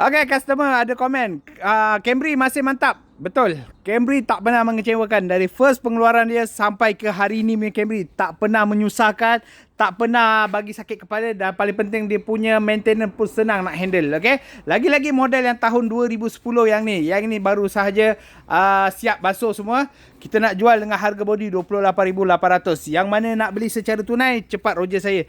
Okay, customer ada komen. Camry masih mantap. Betul. Camry tak pernah mengecewakan. Dari first pengeluaran dia sampai ke hari ini punya Camry. Tak pernah menyusahkan. Tak pernah bagi sakit kepala. Dan paling penting dia punya maintenance pun senang nak handle. Okay. Lagi-lagi model yang tahun 2010 yang ni. Yang ni baru sahaja siap basuh semua. Kita nak jual dengan harga body 28,800. Yang mana nak beli secara tunai, cepat Roger saya.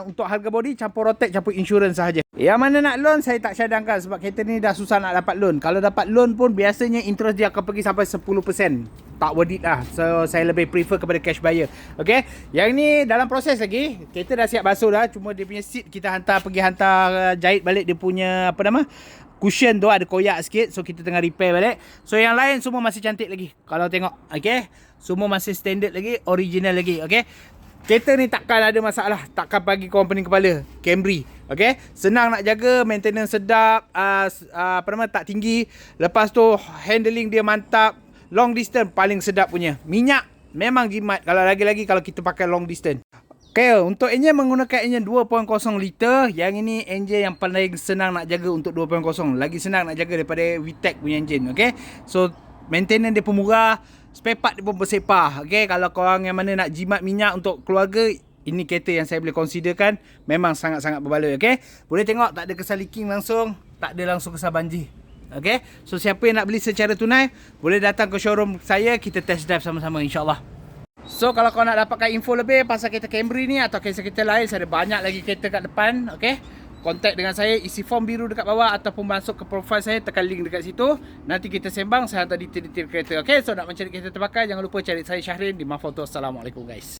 Untuk harga body, campur rotek, campur insurans sahaja. Yang mana nak loan, saya tak cadangkan. Sebab kereta ni dah susah nak dapat loan. Kalau dapat loan pun, biasanya interest dia akan pergi sampai 10%. Tak worth it lah. So, saya lebih prefer kepada cash buyer. Okay. Yang ni dalam proses lagi. Kereta dah siap basuh dah. Cuma dia punya seat kita pergi hantar jahit balik dia punya, cushion tu ada koyak sikit. So, kita tengah repair balik. So, yang lain semua masih cantik lagi. Kalau tengok. Okay. Semua masih standard lagi. Original lagi. Okay. Kereta ni takkan ada masalah. Takkan bagi korang pening kepala. Camry. Okay. Senang nak jaga. Maintenance sedap. Tak tinggi. Lepas tu handling dia mantap. Long distance paling sedap punya. Minyak memang jimat. Kalau lagi-lagi kalau kita pakai long distance. Okay. Untuk enjin menggunakan enjin 2.0 liter. Yang ini enjin yang paling senang nak jaga untuk 2.0. Lagi senang nak jaga daripada VTEC punya enjin. Okay. So maintenance dia pun murah. Spare part dia pun bersepah. Okay, kalau korang yang mana nak jimat minyak untuk keluarga, ini kereta yang saya boleh considerkan. Memang sangat-sangat berbaloi. Okay, boleh tengok tak ada kesal leaking langsung. Tak ada langsung kesal banjir. Okay, so siapa yang nak beli secara tunai, boleh datang ke showroom saya. Kita test drive sama-sama, insyaAllah. So kalau kau nak dapatkan info lebih pasal kereta Camry ni atau kereta lain, saya ada banyak lagi kereta kat depan. Okay, kontak dengan saya, isi form biru dekat bawah ataupun masuk ke profile saya, tekan link dekat situ. Nanti kita sembang, saya hantar detail-detail kereta. Okay, so nak mencari kereta terbakar, jangan lupa cari saya Syahrin di Mafoto. Assalamualaikum guys.